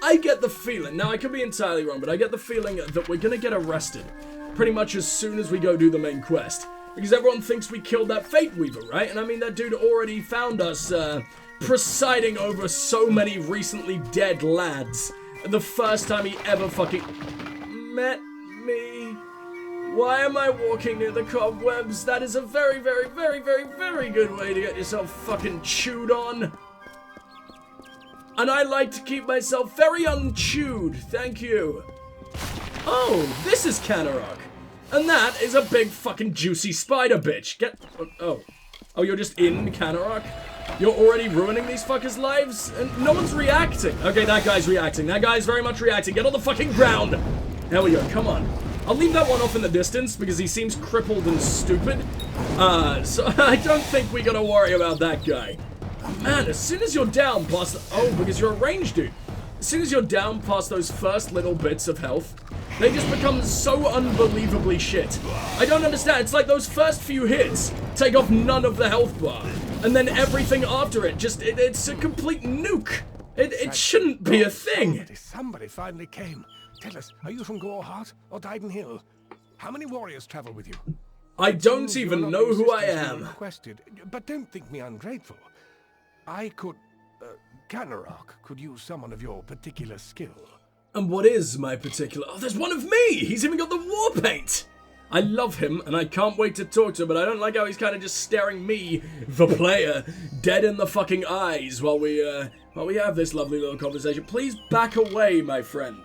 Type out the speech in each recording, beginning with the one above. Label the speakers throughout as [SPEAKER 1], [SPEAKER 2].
[SPEAKER 1] I get the feeling, now I could be entirely wrong, but I get the feeling that we're gonna get arrested pretty much as soon as we go do the main quest. Because everyone thinks we killed that Fate Weaver, right? And I mean, that dude already found us, presiding over so many recently dead lads. The first time he ever fucking met me. Why am I walking near the cobwebs? That is a very, very, very, very, very good way to get yourself fucking chewed on. And I like to keep myself very unchewed. Thank you. Oh, this is Canarok. And that is a big fucking juicy spider bitch. Oh, you're just in Canarok? You're already ruining these fuckers' lives? And no one's reacting. Okay, that guy's reacting. That guy's very much reacting. Get on the fucking ground. There we go, come on. I'll leave that one off in the distance because he seems crippled and stupid. So I don't think we gotta worry about that guy. Man, as soon as you're down past... Oh, because you're a ranged dude. As soon as you're down past those first little bits of health, they just become so unbelievably shit. I don't understand. It's like those first few hits take off none of the health bar. And then everything after it, just, it's a complete nuke. It shouldn't be a thing.
[SPEAKER 2] Somebody finally came. Tell us, are you from Gorehart or Dyden Hill? How many warriors travel with you?
[SPEAKER 1] I don't even know who I am.
[SPEAKER 2] Requested, but don't think me ungrateful. I could... Canarok could use someone of your particular skill.
[SPEAKER 1] And what is my particular... Oh, there's one of me! He's even got the war paint! I love him, and I can't wait to talk to him, but I don't like how he's kind of just staring me, the player, dead in the fucking eyes while we have this lovely little conversation. Please back away, my friend.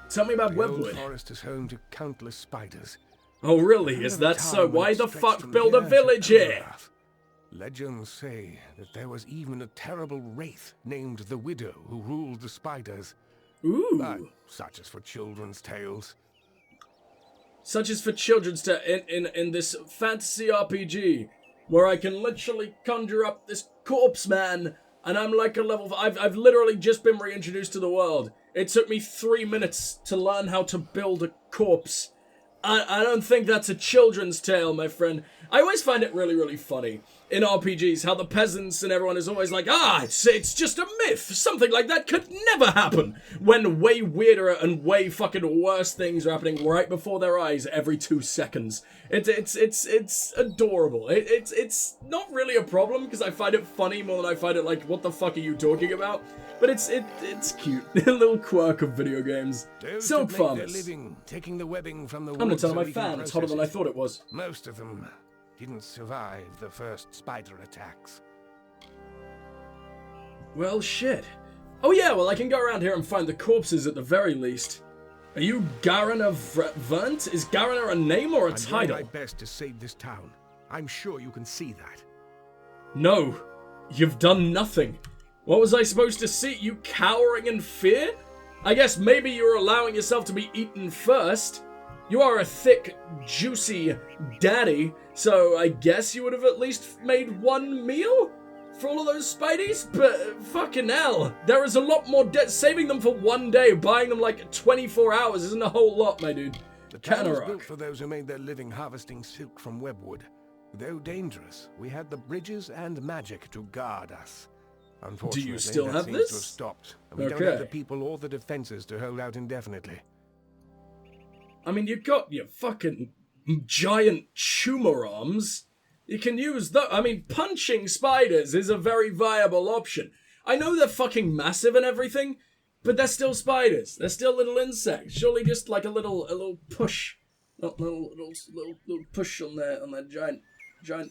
[SPEAKER 1] Tell me about Webwood.
[SPEAKER 2] The forest is home to countless spiders.
[SPEAKER 1] Oh, really? Is that so? Why the fuck build a village here?
[SPEAKER 2] Legends say that there was even a terrible wraith named the Widow who ruled the spiders.
[SPEAKER 1] Ooh.
[SPEAKER 2] But such as for children's tales.
[SPEAKER 1] Such as for children's tales in this fantasy RPG where I can literally conjure up this corpse man and I'm like a level... I've literally just been reintroduced to the world. It took me 3 minutes to learn how to build a corpse. I don't think that's a children's tale, my friend. I always find it really, really funny in RPGs how the peasants and everyone is always like, it's just a myth. Something like that could never happen. When way weirder and way fucking worse things are happening right before their eyes every 2 seconds. It's adorable. It's not really a problem because I find it funny more than I find it like, what the fuck are you talking about? But it's cute. A little quirk of video games. Silk farmers.
[SPEAKER 2] Taking the webbing from the
[SPEAKER 1] I'm gonna tell my fan it's hotter than I thought it was.
[SPEAKER 2] Most of them didn't survive the first spider attacks.
[SPEAKER 1] Well, shit. Oh yeah, well I can go around here and find the corpses at the very least. Are you Garen of Vernt? Is Garen a name or a title?
[SPEAKER 2] I'm doing my best to save this town. I'm sure you can see that.
[SPEAKER 1] No, you've done nothing. What was I supposed to see? You cowering in fear? I guess maybe you're allowing yourself to be eaten first. You are a thick, juicy daddy, so I guess you would have at least made one meal for all of those spideys? But fucking hell, there is a lot more saving them for one day, buying them like 24 hours isn't a whole lot, my dude.
[SPEAKER 2] The town was built for those who made their living harvesting silk from webwood. Though dangerous, we had the bridges and magic to guard us. Unfortunately,
[SPEAKER 1] do you still have
[SPEAKER 2] seems
[SPEAKER 1] this?
[SPEAKER 2] To have stopped, and we don't have the people or the defenses to hold out indefinitely.
[SPEAKER 1] I mean, you've got your fucking giant tumor arms. You can use those. I mean, punching spiders is a very viable option. I know they're fucking massive and everything, but they're still spiders. They're still little insects. Surely just like a little push, little push on their giant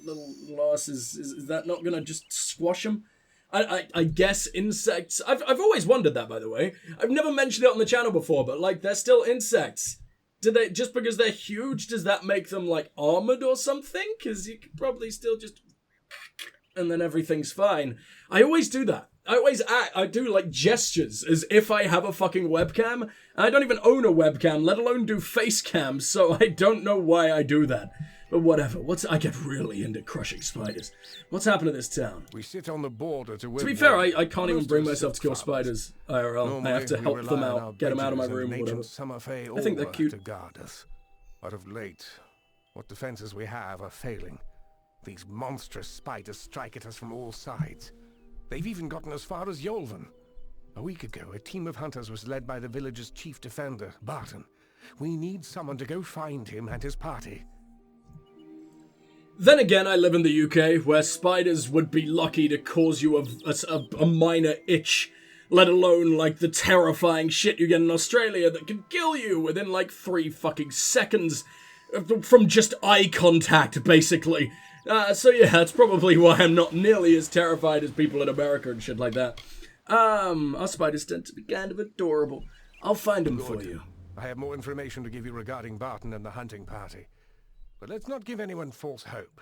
[SPEAKER 1] little ass. Is that not gonna just squash them? I guess insects... I've always wondered that, by the way. I've never mentioned it on the channel before, but, like, they're still insects. Do they... Just because they're huge, does that make them, like, armored or something? Because you could probably still just... And then everything's fine. I always do that. I do, like, gestures as if I have a fucking webcam. And I don't even own a webcam, let alone do face cams, so I don't know why I do that. But whatever. I get really into crushing spiders. What's happened to this town?
[SPEAKER 2] We sit on the border to
[SPEAKER 1] be fair, I can't even bring myself to kill spiders IRL.
[SPEAKER 2] Normally,
[SPEAKER 1] I have to help them out, get them out of my room, whatever. I think they're cute.
[SPEAKER 2] To guard us. But of late, what defenses we have are failing. These monstrous spiders strike at us from all sides. They've even gotten as far as Yolvan. A week ago, a team of hunters was led by the village's chief defender, Barton. We need someone to go find him and his party.
[SPEAKER 1] Then again, I live in the UK, where spiders would be lucky to cause you a minor itch, let alone, like, the terrifying shit you get in Australia that can kill you within, like, 3 fucking seconds from just eye contact, basically. So yeah, that's probably why I'm not nearly as terrified as people in America and shit like that. Our spiders tend to be kind of adorable. I'll find them for you.
[SPEAKER 2] I have more information to give you regarding Barton and the hunting party. But let's not give anyone false hope.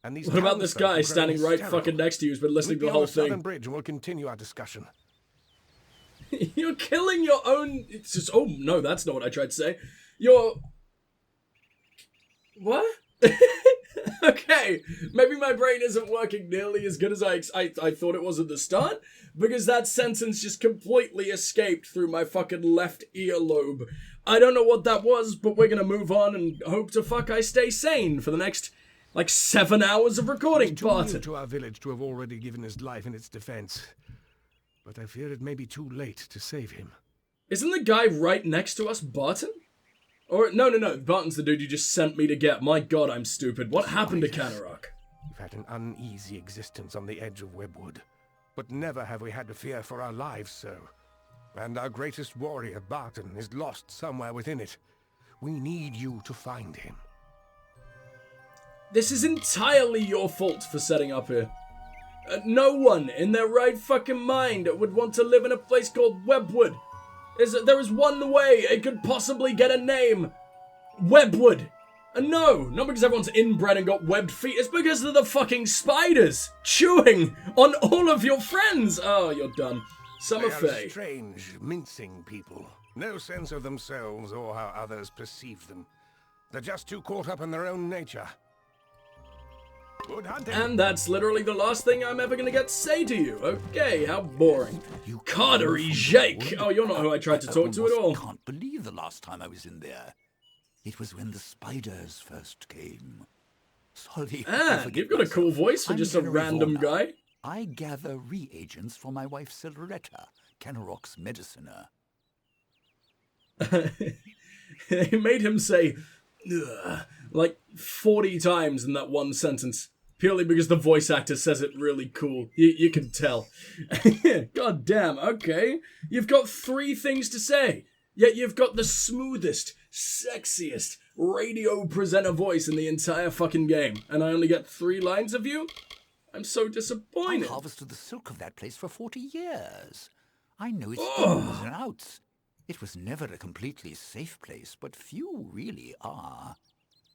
[SPEAKER 2] And these
[SPEAKER 1] what about this guy standing right fucking next to you who's been listening to the whole thing?
[SPEAKER 2] Bridge and we'll continue our discussion.
[SPEAKER 1] You're killing your own... It's just... Oh, no, that's not what I tried to say. You're... What? Okay, maybe my brain isn't working nearly as good as I thought it was at the start, because that sentence just completely escaped through my fucking left earlobe. I don't know what that was, but we're gonna move on and hope to fuck I stay sane for the next, like, 7 hours of recording.
[SPEAKER 2] It's too near to our village to have already given his life in its defense, but I fear it may be too late to save him.
[SPEAKER 1] Isn't the guy right next to us Barton? Or, no, Barton's the dude you just sent me to get. My god, I'm stupid. What happened to Canarok?
[SPEAKER 2] We've had an uneasy existence on the edge of Webwood, but never have we had to fear for our lives so. And our greatest warrior, Barton, is lost somewhere within it. We need you to find him.
[SPEAKER 1] This is entirely your fault for setting up here. No one in their right fucking mind would want to live in a place called Webwood. There is one way it could possibly get a name. Webwood. And no, not because everyone's inbred and got webbed feet. It's because of the fucking spiders chewing on all of your friends. Oh, you're done. Summer Fae.
[SPEAKER 2] Strange, mincing people. No sense of themselves or how others perceive them. They're just too caught up in their own nature. Good hunting.
[SPEAKER 1] And that's literally the last thing I'm ever gonna get to say to you. Okay, how boring.
[SPEAKER 3] You
[SPEAKER 1] Cartery Jake. Oh, you're not who I tried to talk to at all.
[SPEAKER 3] I can't believe the last time I was in there. It was when the spiders first came. Sorry.
[SPEAKER 1] You've got a cool voice for just a random guy.
[SPEAKER 3] I gather reagents for my wife Silretta, Canarok's mediciner.
[SPEAKER 1] They made him say, ugh, like 40 times in that one sentence. Purely because the voice actor says it really cool. You can tell. God damn, okay. You've got 3 things to say. Yet you've got the smoothest, sexiest radio presenter voice in the entire fucking game. And I only get 3 lines of you? I'm so disappointed.
[SPEAKER 3] I harvested the silk of that place for 40 years. I know its ins and outs. It was never a completely safe place, but few really are.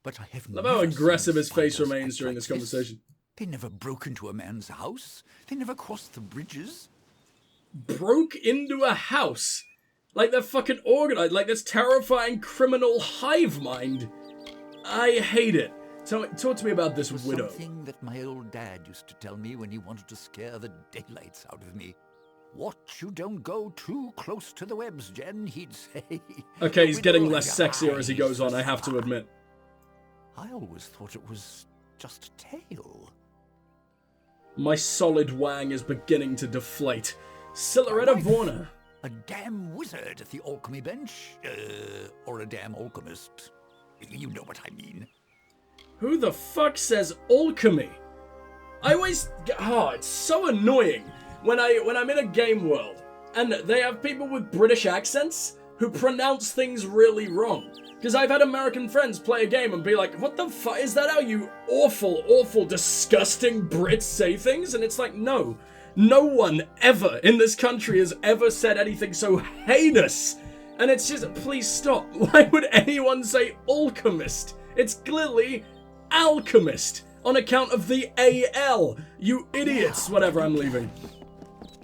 [SPEAKER 3] But I have
[SPEAKER 1] love how aggressive his face remains during this conversation.
[SPEAKER 3] They never broke into a man's house. They never crossed the bridges.
[SPEAKER 1] Broke into a house? Like they're fucking organized, like this terrifying criminal hive mind. I hate it. Talk to me about this widow.
[SPEAKER 3] Something that my old dad used to tell me when he wanted to scare the daylights out of me. Watch you don't go too close to the webs, Jen, he'd say.
[SPEAKER 1] Okay, he's getting less sexier as he goes on, I have to admit.
[SPEAKER 3] I always thought it was just a tale.
[SPEAKER 1] My solid wang is beginning to deflate. Silretta Vorna.
[SPEAKER 3] A damn wizard at the alchemy bench. Or a damn alchemist. You know what I mean.
[SPEAKER 1] Who the fuck says alchemy? I always... Oh, it's so annoying when I'm in a game world and they have people with British accents who pronounce things really wrong. Because I've had American friends play a game and be like, what the fuck, is that how you awful, awful, disgusting Brits say things? And it's like, no. No one ever in this country has ever said anything so heinous. And it's just, please stop. Why would anyone say alchemist? It's clearly alchemist on account of the AL. You idiots. Whatever, I'm leaving.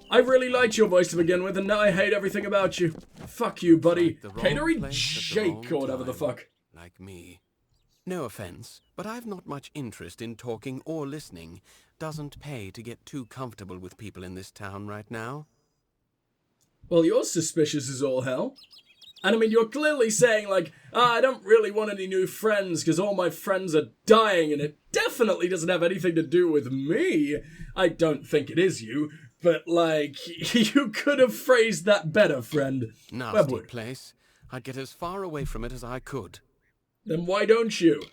[SPEAKER 1] I really liked your voice to begin with, and now I hate everything about you. Fuck you, buddy. Hatery Jake, or whatever the fuck.
[SPEAKER 4] Like me. No offense, but I've not much interest in talking or listening. Doesn't pay to get too comfortable with people in this town right now.
[SPEAKER 1] Well, you're suspicious as all hell. And I mean, you're clearly saying, like, I don't really want any new friends because all my friends are dying, and it definitely doesn't have anything to do with me. I don't think it is you, but, like, you could have phrased that better, friend.
[SPEAKER 4] Nasty
[SPEAKER 1] Webwood.
[SPEAKER 4] place. I'd get as far away from it as I could.
[SPEAKER 1] Then why don't you?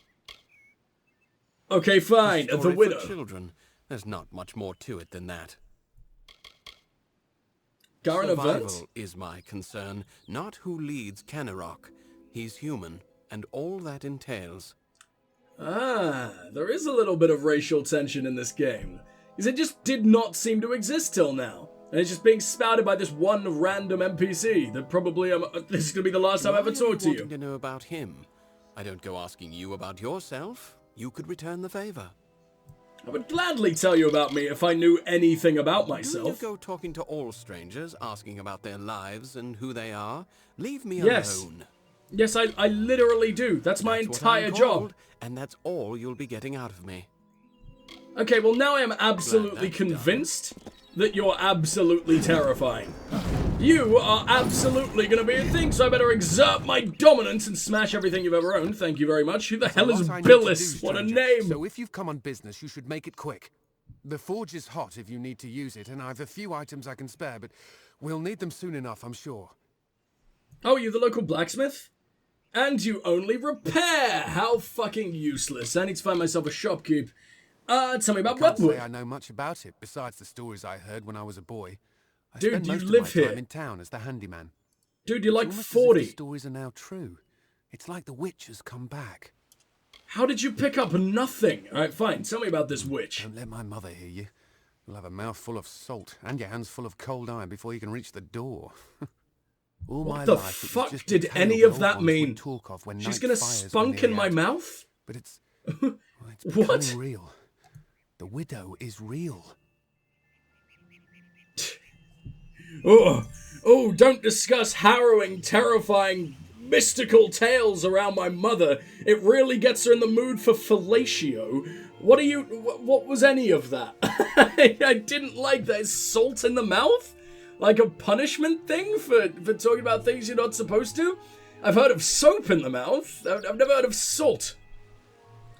[SPEAKER 1] Okay, fine. The
[SPEAKER 4] Story
[SPEAKER 1] widow.
[SPEAKER 4] for children. There's not much more to it than that.
[SPEAKER 1] Garen
[SPEAKER 4] Survival
[SPEAKER 1] Event?
[SPEAKER 4] is my concern, not who leads Kenarok. He's human, and all that entails.
[SPEAKER 1] Ah, there is a little bit of racial tension in this game. Because it just did not seem to exist till now. And it's just being spouted by this one random NPC that probably, this is going to be the last time I ever talk to you.
[SPEAKER 4] Why are you wanting to know about him? I don't go asking you about yourself. You could return the favor.
[SPEAKER 1] I would gladly tell you about me if I knew anything about myself.
[SPEAKER 4] Do you go talking to all strangers, asking about their lives and who they are? Leave me
[SPEAKER 1] Yes.
[SPEAKER 4] alone.
[SPEAKER 1] Yes, I literally do. That's my
[SPEAKER 4] That's what I'm
[SPEAKER 1] entire job.
[SPEAKER 4] called, and that's all you'll be getting out of me.
[SPEAKER 1] Okay, well now I am absolutely
[SPEAKER 4] that's done.
[SPEAKER 1] convinced that you're absolutely terrifying. You are absolutely going to be a thing, so I better exert my dominance and smash everything you've ever owned. Thank you very much. Who the hell is
[SPEAKER 2] Lot I need to
[SPEAKER 1] Billis?
[SPEAKER 2] do,
[SPEAKER 1] What a
[SPEAKER 2] stranger.
[SPEAKER 1] name!
[SPEAKER 2] So if you've come on business, you should make it quick. The forge is hot if you need to use it, and I have a few items I can spare, but we'll need them soon enough, I'm sure.
[SPEAKER 1] Oh, you the local blacksmith? And you only repair! How fucking useless. I need to find myself a shopkeep. Tell me about
[SPEAKER 2] Can't say
[SPEAKER 1] Webwood.
[SPEAKER 2] I know much about it, besides the stories I heard when I was a boy. I
[SPEAKER 1] Dude,
[SPEAKER 2] spent
[SPEAKER 1] you
[SPEAKER 2] most
[SPEAKER 1] live
[SPEAKER 2] of my
[SPEAKER 1] here.
[SPEAKER 2] time in town as the handyman.
[SPEAKER 1] Dude, you're like
[SPEAKER 2] It's almost as if
[SPEAKER 1] 40.
[SPEAKER 2] the stories are now true. It's like the witch has come back.
[SPEAKER 1] How did you pick up nothing? Alright, fine. Tell me about this witch.
[SPEAKER 2] Don't let my mother hear you. You'll have a mouth full of salt and your hands full of cold iron before you can reach the door. All my
[SPEAKER 1] What the
[SPEAKER 2] life, it was
[SPEAKER 1] fuck
[SPEAKER 2] just
[SPEAKER 1] did
[SPEAKER 2] a tale
[SPEAKER 1] any
[SPEAKER 2] the
[SPEAKER 1] of
[SPEAKER 2] old
[SPEAKER 1] that
[SPEAKER 2] ones would
[SPEAKER 1] mean?
[SPEAKER 2] talk of when
[SPEAKER 1] She's
[SPEAKER 2] night
[SPEAKER 1] gonna
[SPEAKER 2] fires were
[SPEAKER 1] spunk in
[SPEAKER 2] nearly
[SPEAKER 1] my
[SPEAKER 2] out.
[SPEAKER 1] mouth?
[SPEAKER 2] But well, it's
[SPEAKER 1] What?
[SPEAKER 2] becoming real. The widow is real.
[SPEAKER 1] Oh, don't discuss harrowing, terrifying, mystical tales around my mother. It really gets her in the mood for fellatio. What was any of that? I didn't like that. Is salt in the mouth? Like a punishment thing for talking about things you're not supposed to? I've heard of soap in the mouth. I've never heard of salt.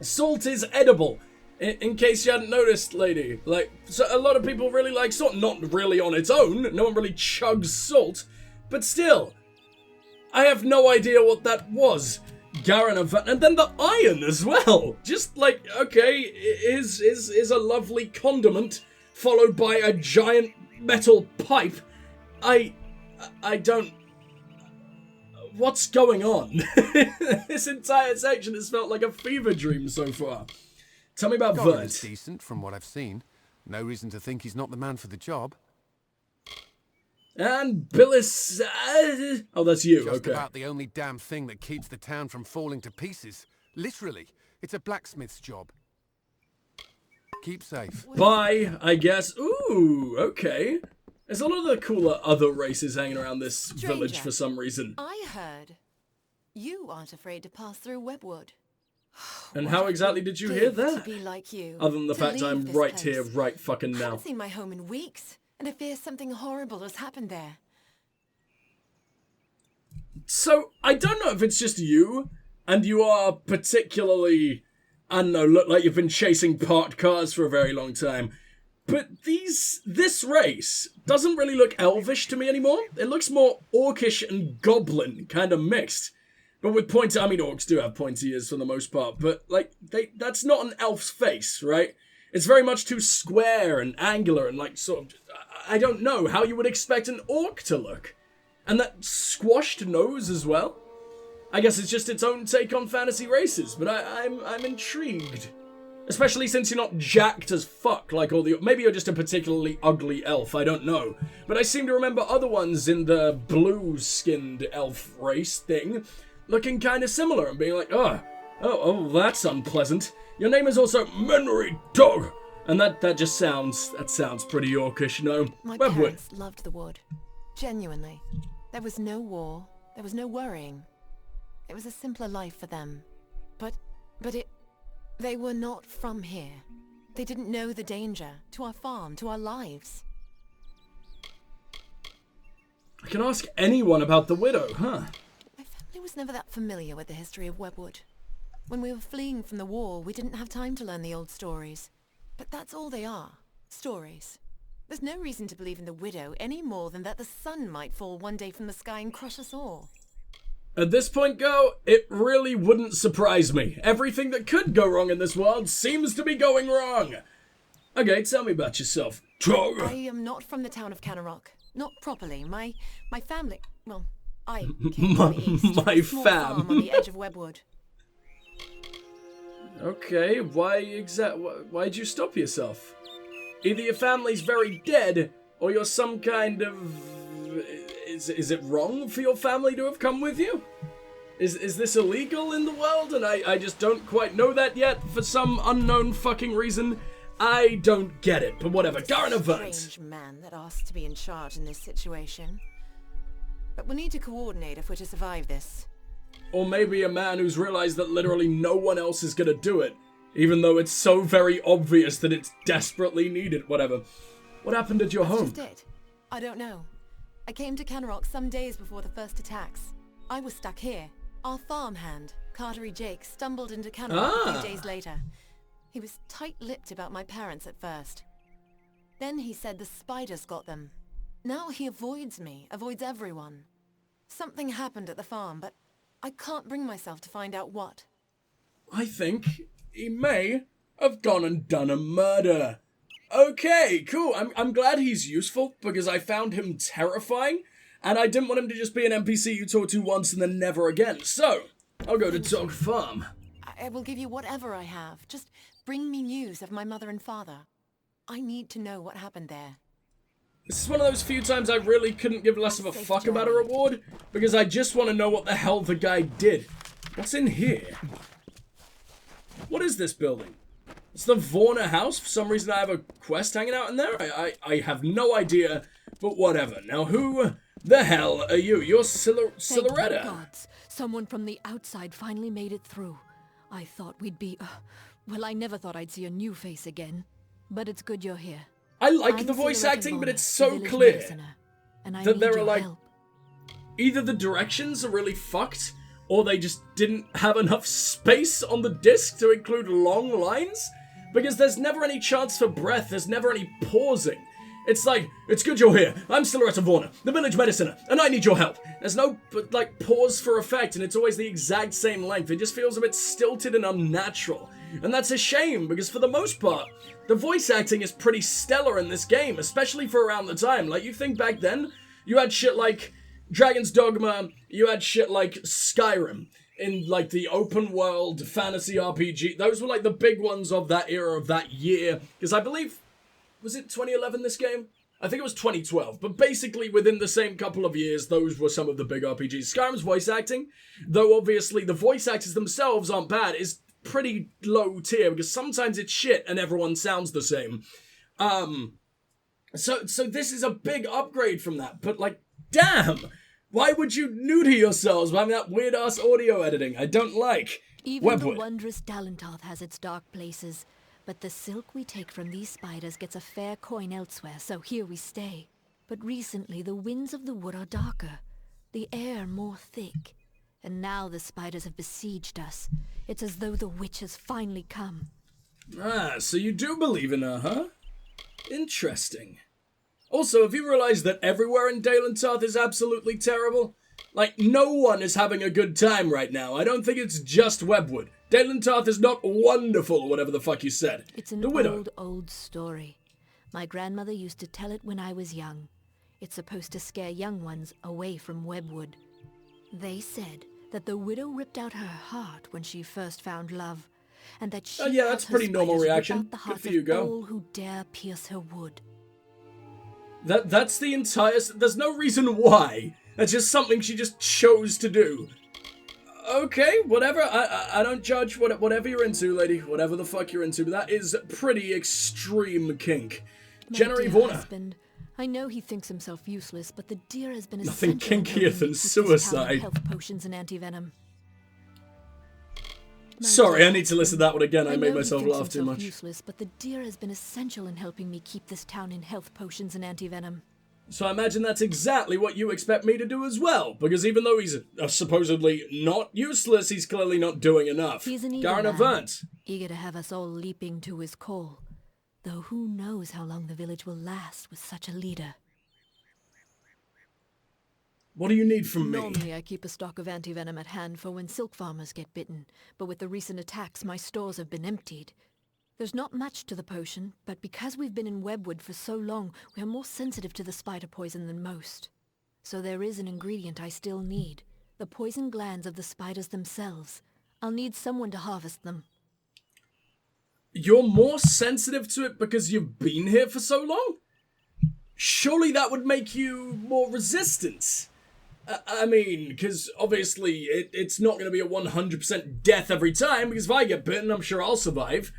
[SPEAKER 1] Salt is edible. In case you hadn't noticed, lady. Like, so a lot of people really like salt. Not really on its own. No one really chugs salt. But still, I have no idea what that was. Garen and then the iron as well. Just like, okay, is a lovely condiment followed by a giant metal pipe. I don't... What's going on? This entire section has felt like a fever dream so far. Tell me about
[SPEAKER 2] Garen is
[SPEAKER 1] Vert.
[SPEAKER 2] decent from what I've seen. No reason to think he's not the man for the job.
[SPEAKER 1] And Billis... oh, that's you,
[SPEAKER 2] Just
[SPEAKER 1] okay.
[SPEAKER 2] about the only damn thing that keeps the town from falling to pieces. Literally. It's a blacksmith's job. Keep safe.
[SPEAKER 1] Bye, I guess. Ooh, okay. There's a lot of the cooler other races hanging around this village
[SPEAKER 5] Stranger.
[SPEAKER 1] for some reason.
[SPEAKER 5] I heard you aren't afraid to pass through Webwood.
[SPEAKER 1] And
[SPEAKER 5] What
[SPEAKER 1] how
[SPEAKER 5] a
[SPEAKER 1] exactly did you hear
[SPEAKER 5] gift
[SPEAKER 1] that?
[SPEAKER 5] To be like you,
[SPEAKER 1] Other than the
[SPEAKER 5] to
[SPEAKER 1] fact
[SPEAKER 5] leave
[SPEAKER 1] I'm
[SPEAKER 5] this
[SPEAKER 1] right
[SPEAKER 5] place.
[SPEAKER 1] here, right fucking
[SPEAKER 5] I
[SPEAKER 1] now.
[SPEAKER 5] haven't seen my home in weeks, and I fear something horrible has happened there.
[SPEAKER 1] So, I don't know if it's just you, and you are particularly, I don't know, look like you've been chasing parked cars for a very long time. But this race doesn't really look elvish to me anymore. It looks more orcish and goblin, kind of mixed. But with pointy, I mean, orcs do have pointy ears for the most part, but, like, that's not an elf's face, right? It's very much too square and angular and, like, sort of, I don't know how you would expect an orc to look. And that squashed nose as well. I guess it's just its own take on fantasy races, but I'm intrigued. Especially since you're not jacked as fuck like all the... Maybe you're just a particularly ugly elf, I don't know. But I seem to remember other ones in the blue-skinned elf race thing looking kind of similar and being like, oh, that's unpleasant. Your name is also Memory Dog. And that sounds pretty orcish, no?
[SPEAKER 5] My
[SPEAKER 1] Webwood.
[SPEAKER 5] parents loved the wood. Genuinely. There was no war. There was no worrying. It was a simpler life for them. But they were not from here. They didn't know the danger to our farm, to our lives.
[SPEAKER 1] I can ask anyone about the widow, huh?
[SPEAKER 5] My family was never that familiar with the history of Webwood. When we were fleeing from the war, we didn't have time to learn the old stories. But that's all they are. Stories. There's no reason to believe in the widow any more than that the sun might fall one day from the sky and crush us all.
[SPEAKER 1] At this point, Go, it really wouldn't surprise me. Everything that could go wrong in this world seems to be going wrong. Okay, tell me about yourself.
[SPEAKER 5] I am not from the town of Canarok. Not properly. My family... Well, I came from the east.
[SPEAKER 1] My
[SPEAKER 5] A small
[SPEAKER 1] fam.
[SPEAKER 5] farm on the edge of Webwood.
[SPEAKER 1] Okay, why'd you stop yourself? Either your family's very dead, or you're some kind of... Is it wrong for your family to have come with you? Is this illegal in the world? And I just don't quite know that yet for some unknown fucking reason. I don't get it, but whatever. Garner Vance.
[SPEAKER 5] Strange man that asked to be in charge in this situation. But we'll need to coordinate if we're to survive this.
[SPEAKER 1] Or maybe a man who's realized that literally no one else is gonna do it, even though it's so very obvious that it's desperately needed, whatever. What happened at your home?
[SPEAKER 5] That's just it. I don't know. I came to Canarok some days before the first attacks. I was stuck here. Our farmhand, Cartery Jake, stumbled into Canarok a few days later. He was tight-lipped about my parents at first. Then he said the spiders got them. Now he avoids me, avoids everyone. Something happened at the farm, but I can't bring myself to find out what.
[SPEAKER 1] I think he may have gone and done a murder. Okay, cool. I'm glad he's useful, because I found him terrifying, and I didn't want him to just be an NPC you talk to once and then never again. So, I'll go to Dog Farm.
[SPEAKER 5] I will give you whatever I have. Just bring me news of my mother and father. I need to know what happened there.
[SPEAKER 1] This is one of those few times I really couldn't give less of a fuck about a reward, because I just want to know what the hell the guy did. What's in here? What is this building? It's the Vorna house. For some reason I have a quest hanging out in there. I have no idea, but whatever. Now who the hell are you? You're
[SPEAKER 6] Thank
[SPEAKER 1] Siloretta.
[SPEAKER 6] the gods. Someone from the outside finally made it through. I thought we'd be... well, I never thought I'd see a new face again. But it's good you're here.
[SPEAKER 1] I like
[SPEAKER 6] I'm
[SPEAKER 1] the voice
[SPEAKER 6] Siloretta
[SPEAKER 1] acting, but
[SPEAKER 6] Vorna,
[SPEAKER 1] it's so
[SPEAKER 6] village
[SPEAKER 1] clear
[SPEAKER 6] mediciner, and I
[SPEAKER 1] that
[SPEAKER 6] need
[SPEAKER 1] there are
[SPEAKER 6] your
[SPEAKER 1] like...
[SPEAKER 6] help.
[SPEAKER 1] Either the directions are really fucked, or they just didn't have enough space on the disc to include long lines, because there's never any chance for breath, there's never any pausing. It's like, it's good you're here, I'm Siloretta Vorna, the village mediciner, and I need your help. There's no, like, pause for effect, and it's always the exact same length. It just feels a bit stilted and unnatural. And that's a shame, because for the most part, the voice acting is pretty stellar in this game, especially for around the time. Like, you think back then, you had shit like Dragon's Dogma, you had shit like Skyrim, in like the open world fantasy RPG. Those were like the big ones of that era, of that year. Because I believe, was it 2011 this game? I think it was 2012. But basically within the same couple of years, those were some of the big RPGs. Skyrim's voice acting, though obviously the voice actors themselves aren't bad, is pretty low tier because sometimes it's shit and everyone sounds the same. So this is a big upgrade from that. But like, damn! Why would you neuter yourselves by that weird-ass audio editing I don't like?
[SPEAKER 6] Even
[SPEAKER 1] Webwood.
[SPEAKER 6] the wondrous Dalentarth has its dark places, but the silk we take from these spiders gets a fair coin elsewhere, so here we stay. But recently the winds of the wood are darker, the air more thick, and now the spiders have besieged us. It's as though the witch has finally come.
[SPEAKER 1] Ah, so you do believe in her, huh? Interesting. Also, have you realized that everywhere in Dalentarth is absolutely terrible? Like, no one is having a good time right now. I don't think it's just Webwood. Dalentarth is not wonderful, whatever the fuck you said.
[SPEAKER 6] It's an
[SPEAKER 1] The widow.
[SPEAKER 6] old story. My grandmother used to tell it when I was young. It's supposed to scare young ones away from Webwood. They said that the widow ripped out her heart when she first found love, and that she
[SPEAKER 1] yeah, that's
[SPEAKER 6] had her
[SPEAKER 1] pretty normal
[SPEAKER 6] spiders rip
[SPEAKER 1] reaction.
[SPEAKER 6] out the
[SPEAKER 1] Good
[SPEAKER 6] hearts
[SPEAKER 1] for you,
[SPEAKER 6] of
[SPEAKER 1] Go.
[SPEAKER 6] all who dare pierce her wood.
[SPEAKER 1] That's the entire... There's no reason why. That's just something she just chose to do. Okay, whatever. I don't judge whatever you're into, lady. Whatever the fuck you're into. But that is pretty extreme kink.
[SPEAKER 6] My
[SPEAKER 1] Generally,
[SPEAKER 6] dear
[SPEAKER 1] Vorna.
[SPEAKER 6] husband, I know he thinks himself useless, but the deer has been
[SPEAKER 1] Nothing
[SPEAKER 6] essential in
[SPEAKER 1] kinkier
[SPEAKER 6] helping
[SPEAKER 1] than
[SPEAKER 6] me keep this town in
[SPEAKER 1] suicide.
[SPEAKER 6] health potions and antivenom. My
[SPEAKER 1] Sorry,
[SPEAKER 6] dear
[SPEAKER 1] I need to listen to that one again. I
[SPEAKER 6] know
[SPEAKER 1] made
[SPEAKER 6] he
[SPEAKER 1] myself
[SPEAKER 6] thinks
[SPEAKER 1] laugh too
[SPEAKER 6] himself
[SPEAKER 1] much.
[SPEAKER 6] Useless, but the deer has been essential in helping me keep this town in health potions and antivenom.
[SPEAKER 1] So I imagine that's exactly what you expect me to do as well, because even though he's supposedly not useless, he's clearly not doing enough.
[SPEAKER 6] He's an eager
[SPEAKER 1] Garen
[SPEAKER 6] man,
[SPEAKER 1] Avant.
[SPEAKER 6] eager to have us all leaping to his call. Though who knows how long the village will last with such a leader.
[SPEAKER 1] What do you need from me?
[SPEAKER 6] Normally I keep a stock of anti-venom at hand for when silk farmers get bitten, but with the recent attacks my stores have been emptied. There's not much to the potion, but because we've been in Webwood for so long, we are more sensitive to the spider poison than most. So there is an ingredient I still need. The poison glands of the spiders themselves. I'll need someone to harvest them.
[SPEAKER 1] You're more sensitive to it because you've been here for so long? Surely that would make you more resistant. I mean, because obviously it's not going to be a 100% death every time, because if I get bitten, I'm sure I'll survive.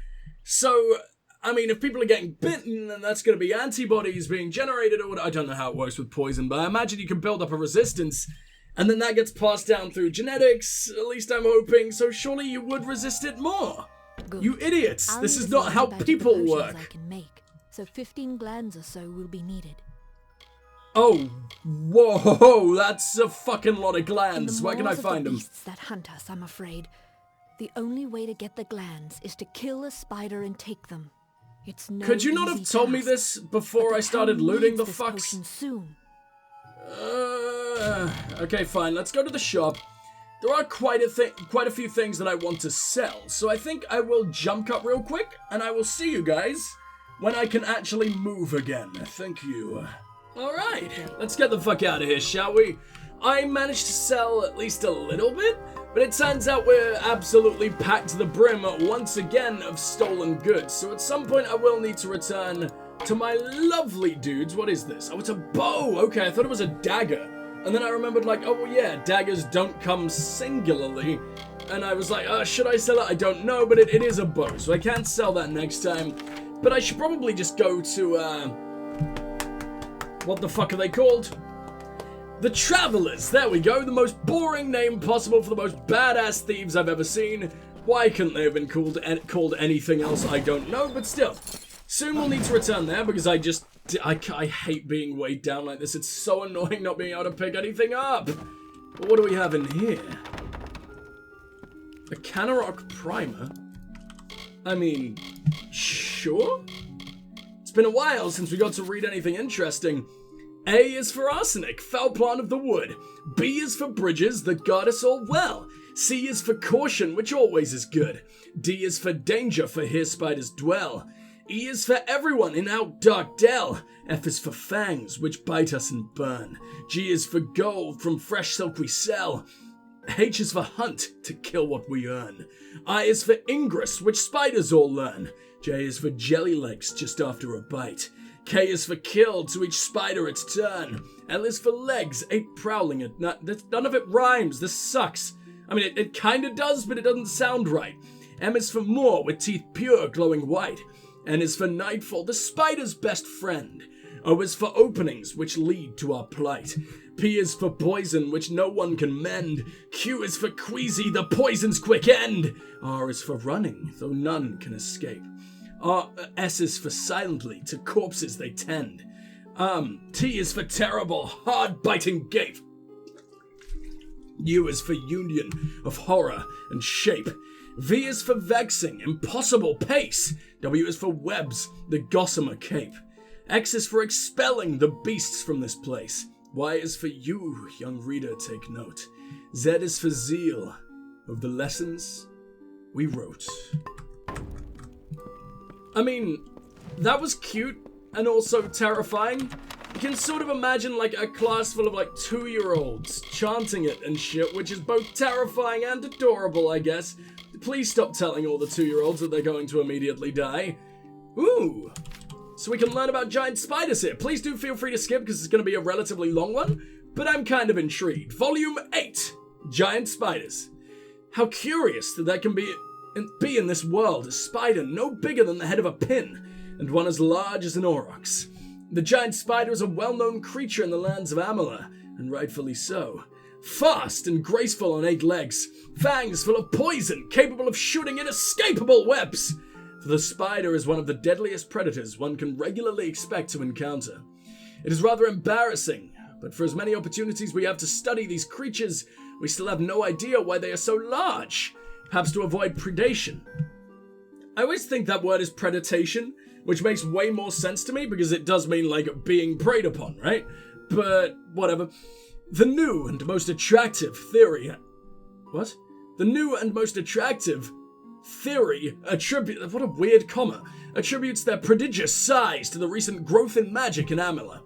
[SPEAKER 1] So, I mean, if people are getting bitten, then that's going to be antibodies being generated, or I don't know how it works with poison, but I imagine you can build up a resistance, and then that gets passed down through genetics, at least I'm hoping, so surely you would resist it more.
[SPEAKER 6] Good.
[SPEAKER 1] You idiots!
[SPEAKER 6] I'll
[SPEAKER 1] this
[SPEAKER 6] need
[SPEAKER 1] is
[SPEAKER 6] as
[SPEAKER 1] not
[SPEAKER 6] large
[SPEAKER 1] how
[SPEAKER 6] a batch of
[SPEAKER 1] people
[SPEAKER 6] the potions
[SPEAKER 1] work.
[SPEAKER 6] I can make, so 15 glands or so will be needed.
[SPEAKER 1] Oh, whoa, that's a fucking lot of glands. Where can I find them?
[SPEAKER 6] The beasts that hunt us, I'm afraid. The only way to get the glands is to kill a spider and take them. It's no
[SPEAKER 1] Could you not
[SPEAKER 6] easy
[SPEAKER 1] have told me
[SPEAKER 6] task,
[SPEAKER 1] this before
[SPEAKER 6] but
[SPEAKER 1] I started
[SPEAKER 6] town
[SPEAKER 1] looting
[SPEAKER 6] needs
[SPEAKER 1] the
[SPEAKER 6] this
[SPEAKER 1] fucks?
[SPEAKER 6] potion soon.
[SPEAKER 1] Okay, fine. Let's go to the shop. There are quite a few things that I want to sell, so I think I will jump cut real quick, and I will see you guys when I can actually move again. Thank you. Alright, let's get the fuck out of here, shall we? I managed to sell at least a little bit, but it turns out we're absolutely packed to the brim once again of stolen goods, so at some point I will need to return to my lovely dudes. What is this? Oh, it's a bow! Okay, I thought it was a dagger. And then I remembered, like, oh, well, yeah, daggers don't come singularly. And I was like, should I sell it? I don't know, but it is a bow, so I can't sell that next time. But I should probably just go to, what the fuck are they called? The Travelers. There we go. The most boring name possible for the most badass thieves I've ever seen. Why couldn't they have been called anything else? I don't know, but still. Soon we'll need to return there because I hate being weighed down like this. It's so annoying not being able to pick anything up. But what do we have in here? A Canarok primer? I mean, sure? It's been a while since we got to read anything interesting. A is for arsenic, foul plant of the wood. B is for bridges that guard us all well. C is for caution, which always is good. D is for danger, for here spiders dwell. E is for everyone in out dark dell. F is for fangs, which bite us and burn. G is for gold, from fresh silk we sell. H is for hunt, to kill what we earn. I is for ingress, which spiders all learn. J is for jelly legs, just after a bite. K is for kill, to each spider its turn. L is for legs, 8 prowling at none of it rhymes, this sucks. I mean, it kinda does, but it doesn't sound right. M is for more, with teeth pure, glowing white. N is for nightfall, the spider's best friend. O is for openings, which lead to our plight. P is for poison, which no one can mend. Q is for queasy, the poison's quick end. R is for running, though none can escape. S is for silently, to corpses they tend. T is for terrible, hard-biting gape. U is for union of horror and shape. V is for vexing, impossible pace. W is for webs, the gossamer cape. X is for expelling the beasts from this place. Y is for you, young reader, take note. Z is for zeal of the lessons we wrote. I mean, that was cute and also terrifying. You can sort of imagine like a class full of like 2-year-olds chanting it and shit, which is both terrifying and adorable, I guess. Please stop telling all the 2-year-olds that they're going to immediately die. Ooh. So we can learn about giant spiders here. Please do feel free to skip because it's going to be a relatively long one, but I'm kind of intrigued. Volume 8, Giant Spiders. How curious that there can be in this world a spider no bigger than the head of a pin, and one as large as an aurochs. The giant spider is a well-known creature in the lands of Amalur, and rightfully so. Fast and graceful on 8 legs, fangs full of poison, capable of shooting inescapable webs. For the spider is one of the deadliest predators one can regularly expect to encounter. It is rather embarrassing, but for as many opportunities we have to study these creatures, we still have no idea why they are so large. Perhaps to avoid predation. I always think that word is predation, which makes way more sense to me because it does mean, like, being preyed upon, right? But, whatever. The new and most attractive theory... What? The new and most attractive theory attribute... What a weird comma. Attributes their prodigious size to the recent growth in magic in Amalur.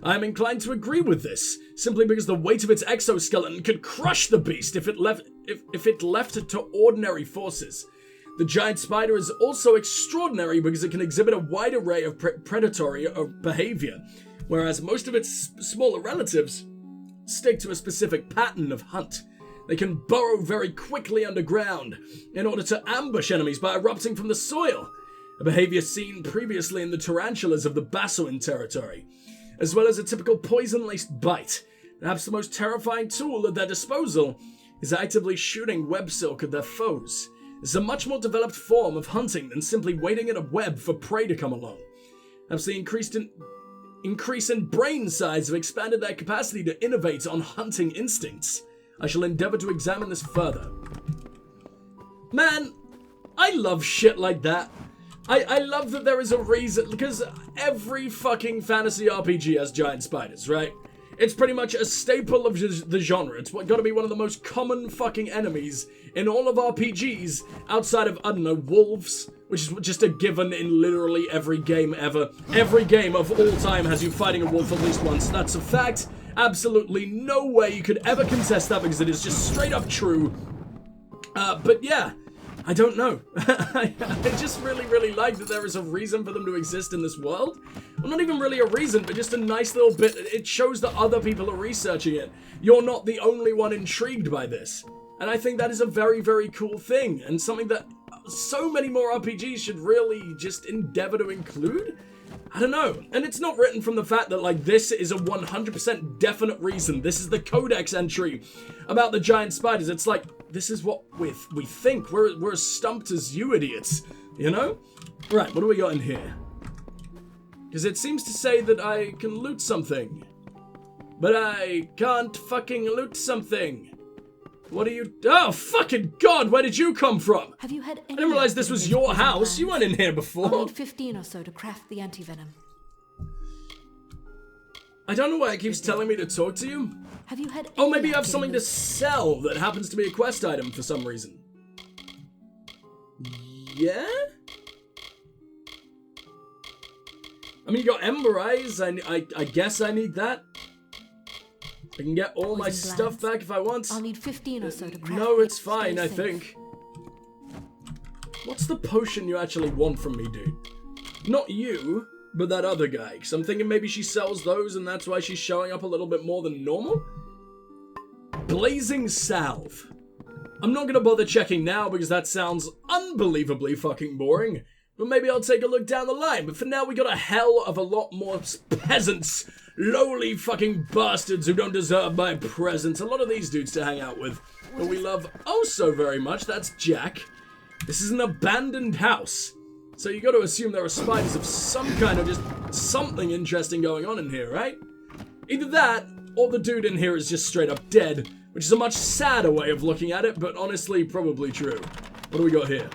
[SPEAKER 1] I am inclined to agree with this, simply because the weight of its exoskeleton could crush the beast if it left it to ordinary forces. The giant spider is also extraordinary because it can exhibit a wide array of predatory behavior, whereas most of its smaller relatives stick to a specific pattern of hunt. They can burrow very quickly underground in order to ambush enemies by erupting from the soil, a behavior seen previously in the tarantulas of the Bassoin territory, as well as a typical poison-laced bite. Perhaps the most terrifying tool at their disposal is actively shooting web silk at their foes. This is a much more developed form of hunting than simply waiting in a web for prey to come along. Perhaps the increase in brain size have expanded their capacity to innovate on hunting instincts. I shall endeavor to examine this further. Man, I love shit like that. I love that there is a reason, because every fucking fantasy RPG has giant spiders, right? It's pretty much a staple of the genre. It's gotta be one of the most common fucking enemies in all of RPGs, outside of, I don't know, wolves, which is just a given in literally every game ever. Every game of all time has you fighting a wolf at least once. That's a fact. Absolutely no way you could ever contest that because it is just straight up true. But yeah. I don't know. I just really like that there is a reason for them to exist in this world. Well, not even really a reason, but just a nice little bit. It shows that other people are researching it. You're not the only one intrigued by this. And I think that is a very cool thing, and something that so many more RPGs should really just endeavor to include. I don't know. And it's not written from the fact that, like, this is a 100% definite reason. This is the codex entry about the giant spiders. It's like, this is what we think. We're as stumped as you idiots, you know? Right, what do we got in here? Because it seems to say that I can loot something. But I can't fucking loot something. What are you... Oh, fucking God, where did you come from?
[SPEAKER 6] Have you had any...
[SPEAKER 1] I didn't realize this was your house. You weren't in here before.
[SPEAKER 6] I'll need 15 or so to craft the antivenom.
[SPEAKER 1] I don't know why it keeps telling me to talk to you.
[SPEAKER 6] Have you had...
[SPEAKER 1] Oh, maybe you have something to sell that happens to be a quest item for some reason. Yeah? I mean, you got Ember Eyes. I guess I need that. I can get all my stuff back if I want.
[SPEAKER 6] I'll need 15 or so to craft.
[SPEAKER 1] No, it's fine, I think. What's the potion you actually want from me, dude? Not you, but that other guy. Because I'm thinking maybe she sells those and that's why she's showing up a little bit more than normal? Blazing Salve. I'm not going to bother checking now because that sounds unbelievably fucking boring. But maybe I'll take a look down the line. But for now, we got a hell of a lot more peasants. Lowly fucking bastards who don't deserve my presence. A lot of these dudes to hang out with. But we love oh so very much. That's Jack. This is an abandoned house. So you got to assume there are spiders of some kind of just something interesting going on in here, right? Either that, or the dude in here is just straight up dead. Which is a much sadder way of looking at it, but honestly, probably true. What do we got here?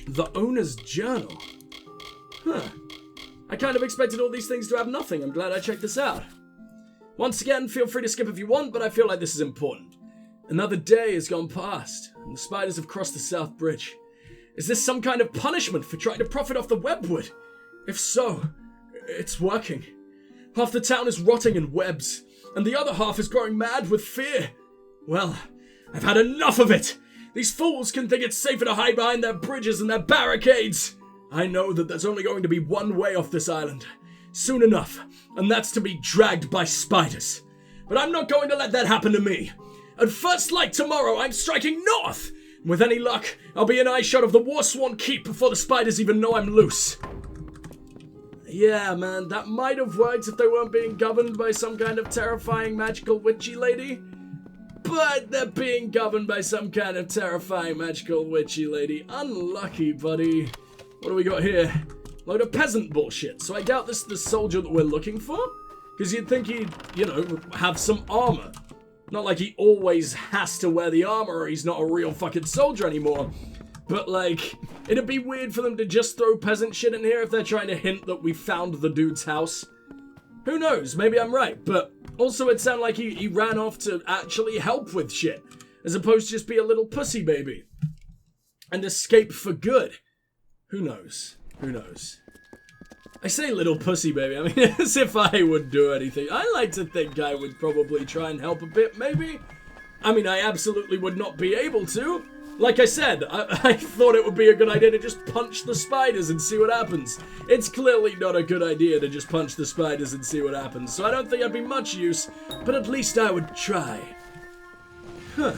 [SPEAKER 1] The owner's journal. Huh. I kind of expected all these things to have nothing. I'm glad I checked this out. Once again, feel free to skip if you want, but I feel like this is important. Another day has gone past, and the spiders have crossed the South Bridge. Is this some kind of punishment for trying to profit off the webwood? If so, it's working. Half the town is rotting in webs, and the other half is growing mad with fear. Well, I've had enough of it. These fools can think it's safer to hide behind their bridges and their barricades. I know that there's only going to be one way off this island. Soon enough, and that's to be dragged by spiders. But I'm not going to let that happen to me. At first light tomorrow, I'm striking north. With any luck, I'll be an eyeshot of the Warsworn Keep before the spiders even know I'm loose. Yeah, man, that might have worked if they weren't being governed by some kind of terrifying magical witchy lady. But they're being governed by some kind of terrifying magical witchy lady. Unlucky, buddy. What do we got here? Load of peasant bullshit. So I doubt this is the soldier that we're looking for. Because you'd think he'd, you know, have some armor. Not like he always has to wear the armor or he's not a real fucking soldier anymore. But, like, it'd be weird for them to just throw peasant shit in here if they're trying to hint that we found the dude's house. Who knows? Maybe I'm right, but also it sounded like he ran off to actually help with shit, as opposed to just be a little pussy baby and escape for good. Who knows? Who knows? I say little pussy baby, I mean, as if I would do anything. I like to think I would probably try and help a bit, maybe. I mean, I absolutely would not be able to. Like I said, I thought it would be a good idea to just punch the spiders and see what happens. It's clearly not a good idea to just punch the spiders and see what happens, so I don't think I'd be much use, but at least I would try. Huh.